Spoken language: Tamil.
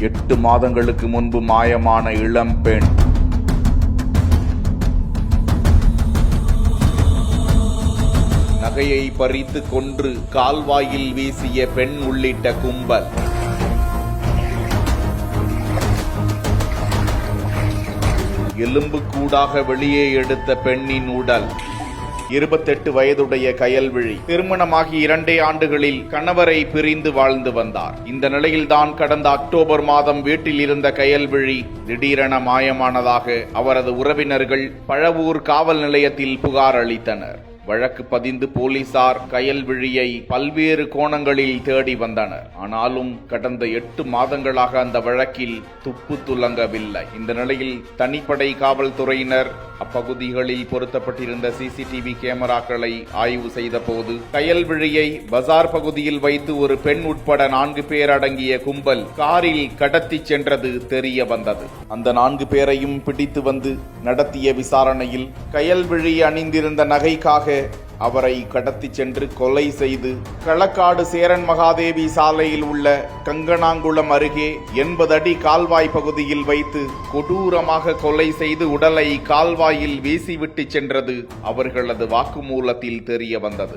8 மாதங்களுக்கு முன்பு மாயமான இளம் பெண். நகையை பறித்து கொன்று கால்வாயில் வீசிய பெண் உள்ளிட்ட கும்பல். எலும்புக்கூடாக வெளியே எடுத்த பெண்ணின் உடல். 28 வயதுடைய கயல்விழி திருமணமாகி 2 ஆண்டுகளில் கணவரை பிரிந்து வாழ்ந்து வந்தார். இந்த நிலையில்தான் கடந்த அக்டோபர் மாதம் வீட்டில் இருந்த கயல்விழி திடீரென மாயமானதாக அவரது உறவினர்கள் பழவூர் காவல் நிலையத்தில் புகார் அளித்தனர். வழக்கு பதிந்து போலீசார் கயல்விழியை பல்வேறு கோணங்களில் தேடி வந்தனர். ஆனாலும் கடந்த 8 மாதங்களாக அந்த வழக்கில் துப்பு துலங்கவில்லை. இந்த நிலையில் தனிப்படை காவல்துறையினர் அப்பகுதிகளில் பொருத்தப்பட்டிருந்த சிசிடிவி கேமராக்களை ஆய்வு செய்த போது கயல்விழியை பஜார் பகுதியில் வைத்து ஒரு பெண் உட்பட 4 பேர் அடங்கிய கும்பல் காரில் கடத்தி சென்றது தெரிய வந்தது. அந்த 4 பேரையும் பிடித்து வந்து நடத்திய விசாரணையில் கயல்விழி அணிந்திருந்த நகைக்காக அவரை கடத்தி சென்று கொலை செய்து களக்காடு சேரன் மகாதேவி சாலையில் உள்ள கங்கனாங்குளம் அருகே 80 அடி கால்வாய் பகுதியில் வைத்து கொடூரமாக கொலை செய்து உடலை கால்வாயில் வீசிவிட்டு சென்றது அவர்களது வாக்குமூலத்தில் தெரிய வந்தது.